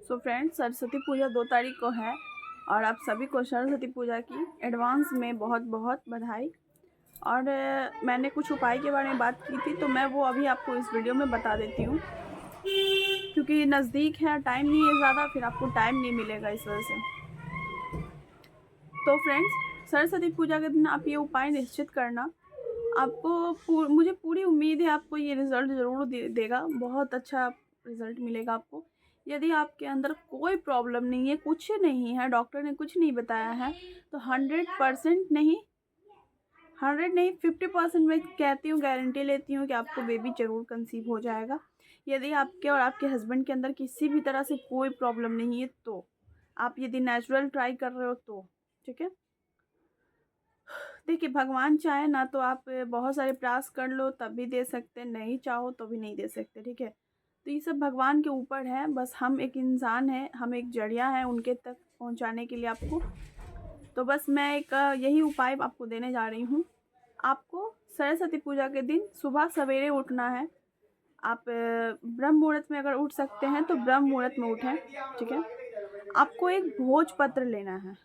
So friends, Saraswati पूजा 2 तारीख को है और आप सभी को सरस्वती पूजा की एडवांस में बहुत बहुत बधाई। और मैंने कुछ उपाय के बारे में बात की थी, तो मैं वो अभी आपको इस वीडियो में बता देती हूँ, क्योंकि नज़दीक है, टाइम नहीं है ज़्यादा, फिर आपको टाइम नहीं मिलेगा इस वजह से। तो फ्रेंड्स, सरस्वती पूजा के दिन आप ये उपाय निश्चित करना। आपको मुझे पूरी उम्मीद है आपको ये रिज़ल्ट ज़रूर देगा, बहुत अच्छा रिज़ल्ट मिलेगा आपको। यदि आपके अंदर कोई प्रॉब्लम नहीं है, कुछ नहीं है, डॉक्टर ने कुछ नहीं बताया है, तो 100% नहीं, 100 नहीं, 50% मैं कहती हूँ, गारंटी लेती हूँ कि आपको बेबी ज़रूर कंसीव हो जाएगा। यदि आपके और आपके हस्बैंड के अंदर किसी भी तरह से कोई प्रॉब्लम नहीं है, तो आप यदि नेचुरल ट्राई कर रहे हो तो ठीक है। देखिए, भगवान चाहे ना तो आप बहुत सारे प्रयास कर लो तब भी दे सकते हैं, नहीं चाहो तो भी नहीं दे सकते, ठीक है। तो ये सब भगवान के ऊपर है, बस हम एक इंसान हैं, हम एक जरिया हैं उनके तक पहुंचाने के लिए आपको। तो बस मैं एक यही उपाय आपको देने जा रही हूँ। आपको सरस्वती पूजा के दिन सुबह सवेरे उठना है। आप ब्रह्म मुहूर्त में अगर उठ सकते हैं तो ब्रह्म मुहूर्त में उठें, ठीक है। आपको एक भोजपत्र लेना है।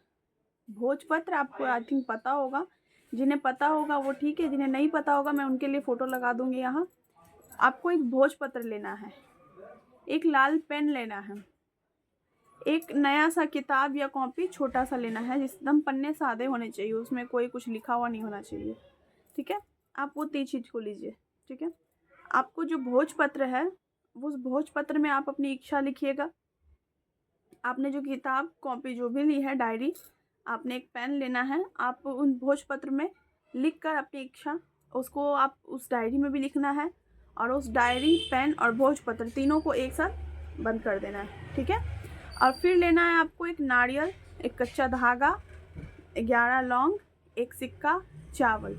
भोजपत्र आपको आई थिंक पता होगा, जिन्हें पता होगा वो ठीक है, जिन्हें नहीं पता होगा मैं उनके लिए फ़ोटो लगा दूंगी यहाँ। आपको एक भोजपत्र लेना है, एक लाल पेन लेना है, एक नया सा किताब या कॉपी छोटा सा लेना है, जिसदम पन्ने सादे होने चाहिए, उसमें कोई कुछ लिखा हुआ नहीं होना चाहिए, ठीक है। आप वो 3 चीज़ को लीजिए, ठीक है। आपको जो भोजपत्र है, उस भोजपत्र में आप अपनी इच्छा लिखिएगा। आपने जो किताब कॉपी जो भी ली है, डायरी, आपने एक पेन लेना है। आप उन भोजपत्र में लिख कर अपनी इच्छा, उसको आप उस डायरी में भी लिखना है, और उस डायरी, पेन और भोजपत्र तीनों को एक साथ बंद कर देना है, ठीक है। और फिर लेना है आपको एक नारियल, एक कच्चा धागा, 11 लौंग, एक सिक्का, चावल।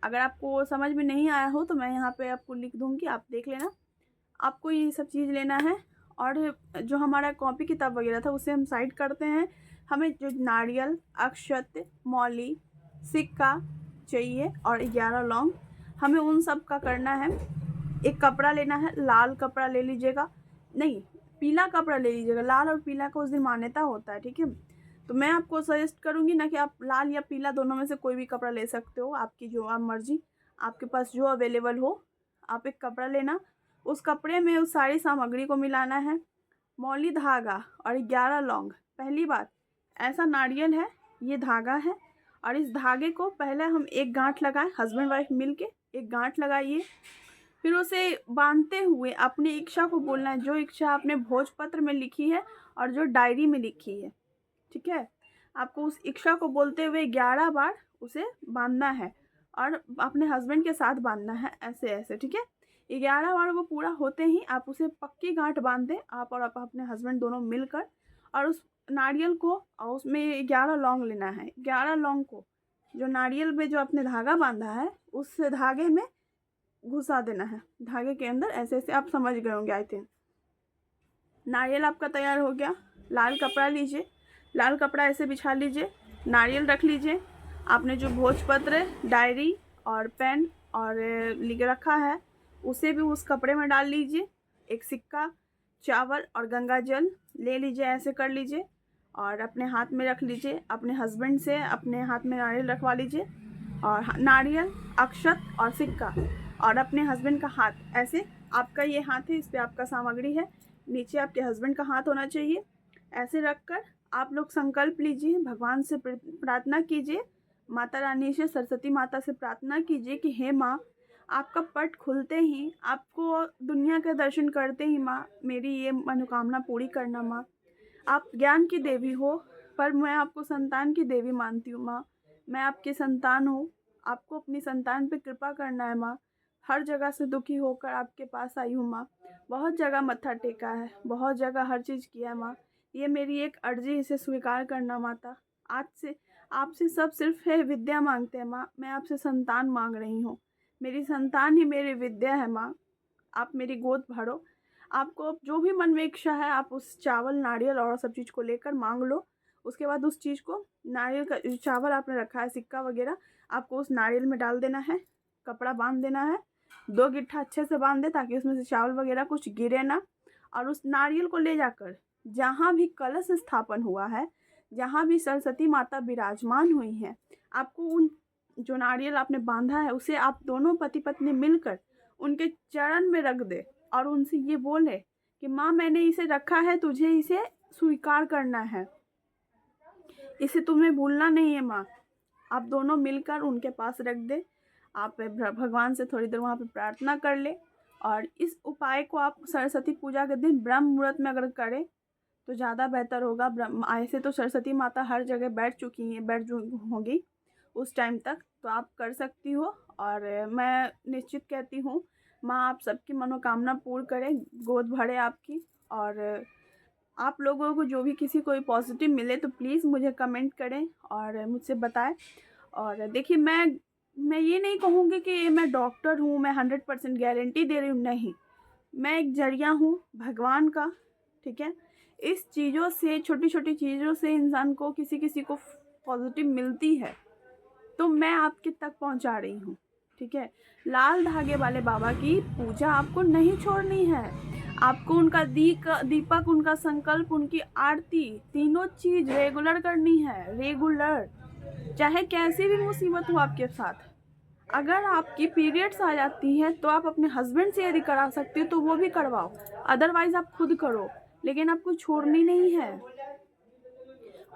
अगर आपको समझ में नहीं आया हो तो मैं यहाँ पे आपको लिख दूँगी, आप देख लेना। आपको ये सब चीज़ लेना है, और जो हमारा कॉपी किताब वगैरह था उसे हम साइड करते हैं। हमें जो नारियल, अक्षत, मौली, सिक्का चाहिए और 11 लौंग, हमें उन सब का करना है। एक कपड़ा लेना है, लाल कपड़ा ले लीजिएगा, नहीं पीला कपड़ा ले लीजिएगा, लाल और पीला का उस दिन मान्यता होता है, ठीक है। तो मैं आपको सजेस्ट करूँगी ना कि आप लाल या पीला दोनों में से कोई भी कपड़ा ले सकते हो, आपकी जो आप मर्ज़ी, आपके पास जो अवेलेबल हो। आप एक कपड़ा लेना, उस कपड़े में उस सारी सामग्री को मिलाना है, मौली, धागा और 11 लौंग। पहली बात, ऐसा नारियल है, ये धागा है, और इस धागे को पहले हम एक गांठ लगाएं, हस्बैंड वाइफ मिल के एक गांठ लगाइए। फिर उसे बांधते हुए अपनी इच्छा को बोलना है, जो इच्छा आपने भोजपत्र में लिखी है और जो डायरी में लिखी है, ठीक है। आपको उस इच्छा को बोलते हुए 11 बार उसे बांधना है, और अपने हस्बैंड के साथ बांधना है, ऐसे ऐसे, ठीक है। 11 बार वो पूरा होते ही आप उसे पक्की गांठ बांध दें, आप और आप अपने हस्बैंड दोनों मिलकर। और उस नारियल को, और उसमें 11 लौंग लेना है, 11 लौंग को जो नारियल में जो आपने धागा बांधा है उस धागे में घुसा देना है, धागे के अंदर ऐसे ऐसे। आप समझ गए होंगे आई थिंक। नारियल आपका तैयार हो गया। लाल कपड़ा लीजिए, लाल कपड़ा ऐसे बिछा लीजिए, नारियल रख लीजिए। आपने जो भोजपत्र, डायरी और पेन और लिख रखा है उसे भी उस कपड़े में डाल लीजिए। एक सिक्का, चावल और गंगा जल ले लीजिए, ऐसे कर लीजिए और अपने हाथ में रख लीजिए। अपने हस्बैंड से अपने हाथ में नारियल रखवा लीजिए, और नारियल, अक्षत और सिक्का, और अपने हस्बैंड का हाथ ऐसे, आपका ये हाथ है, इस पर आपका सामग्री है, नीचे आपके हस्बैंड का हाथ होना चाहिए। ऐसे रखकर आप लोग संकल्प लीजिए, भगवान से प्रार्थना कीजिए, माता रानी से, सरस्वती माता से प्रार्थना कीजिए कि हे माँ, आपका पट खुलते ही, आपको दुनिया के दर्शन करते ही माँ, मेरी ये मनोकामना पूरी करना माँ। आप ज्ञान की देवी हो, पर मैं आपको संतान की देवी मानती हूँ माँ। मैं आपकी संतान हूँ, आपको अपनी संतान पे कृपा करना है माँ। हर जगह से दुखी होकर आपके पास आई हूँ माँ। बहुत जगह मत्था टेका है, बहुत जगह हर चीज़ किया है माँ। ये मेरी एक अर्जी, इसे स्वीकार करना माता। आज से आपसे सब सिर्फ है विद्या मांगते हैं माँ, मैं आपसे संतान मांग रही हूँ। मेरी संतान ही मेरी विद्या है माँ, आप मेरी गोद भरो। आपको जो भी मन में इच्छा है आप उस चावल, नारियल और सब चीज़ को लेकर मांग लो। उसके बाद उस चीज़ को, नारियल का जो चावल आपने रखा है, सिक्का वगैरह, आपको उस नारियल में डाल देना है, कपड़ा बांध देना है, 2 गिट्ठा अच्छे से बांध दे ताकि उसमें से चावल वगैरह कुछ गिरे ना। और उस नारियल को ले जाकर जहाँ भी कलश स्थापन हुआ है, जहाँ भी सरस्वती माता विराजमान हुई हैं, आपको उन जो नारियल आपने बांधा है उसे आप दोनों पति पत्नी मिलकर उनके चरण में रख दे और उनसे ये बोले कि माँ मैंने इसे रखा है, तुझे इसे स्वीकार करना है, इसे तुम्हें भूलना नहीं है माँ। आप दोनों मिलकर उनके पास रख दे। आप भगवान से थोड़ी देर वहाँ पे प्रार्थना कर ले और इस उपाय को आप सरस्वती पूजा के दिन ब्रह्म मुहूर्त में अगर करें तो ज़्यादा बेहतर होगा। ऐसे तो सरस्वती माता हर जगह बैठ होंगी उस टाइम तक, तो आप कर सकती हो। और मैं निश्चित कहती हूँ माँ आप सबकी मनोकामना पूर्ण करें, गोद भरे आपकी। और आप लोगों को जो भी किसी को पॉजिटिव मिले तो प्लीज़ मुझे कमेंट करें और मुझसे बताएं। और देखिए मैं ये नहीं कहूँगी कि मैं डॉक्टर हूँ, मैं 100% गारंटी दे रही हूँ, नहीं, मैं एक जरिया हूँ भगवान का, ठीक है। इस चीज़ों से, छोटी छोटी चीज़ों से इंसान को किसी को पॉजिटिव मिलती है, तो मैं आपके तक पहुँचा रही हूँ, ठीक है। लाल धागे वाले बाबा की पूजा आपको नहीं छोड़नी है, आपको उनका दीपक, उनका संकल्प, उनकी आरती, तीनों चीज़ रेगुलर करनी है, रेगुलर। चाहे कैसी भी मुसीबत हो आपके साथ, अगर आपकी पीरियड्स आ जाती है तो आप अपने हस्बैंड से यदि करा सकते हो तो वो भी करवाओ, अदरवाइज़ आप खुद करो, लेकिन आपको छोड़नी नहीं है।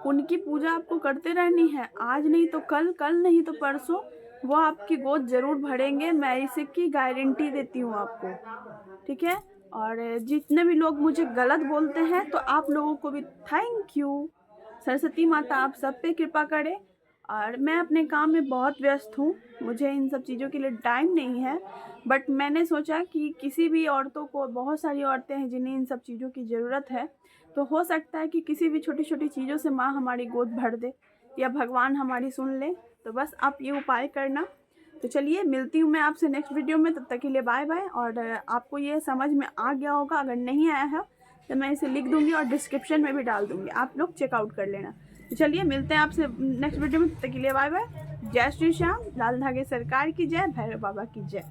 उनकी पूजा आपको करते रहनी है, आज नहीं तो कल, कल नहीं तो परसों वो आपकी गोद ज़रूर भरेंगे, मैं इसे की गारंटी देती हूँ आपको, ठीक है। और जितने भी लोग मुझे गलत बोलते हैं तो आप लोगों को भी थैंक यू। सरस्वती माता आप सब पे कृपा करे। और मैं अपने काम में बहुत व्यस्त हूँ, मुझे इन सब चीज़ों के लिए टाइम नहीं है, बट मैंने सोचा कि किसी भी औरतों को, बहुत सारी औरतें हैं जिन्हें इन सब चीज़ों की ज़रूरत है, तो हो सकता है कि किसी भी छोटी छोटी चीज़ों से माँ हमारी गोद भर दे या भगवान हमारी सुन ले। तो बस आप ये उपाय करना। तो चलिए मिलती हूँ मैं आपसे नेक्स्ट वीडियो में, तब तक के लिए बाय बाय। और आपको ये समझ में आ गया होगा, अगर नहीं आया है तो मैं इसे लिख दूँगी और डिस्क्रिप्शन में भी डाल दूँगी, आप लोग चेकआउट कर लेना। तो चलिए मिलते हैं आपसे नेक्स्ट वीडियो में, तब तक के लिए बाय बाय। जय श्री श्याम, लाल धागे सरकार की जय, भैरव बाबा की जय।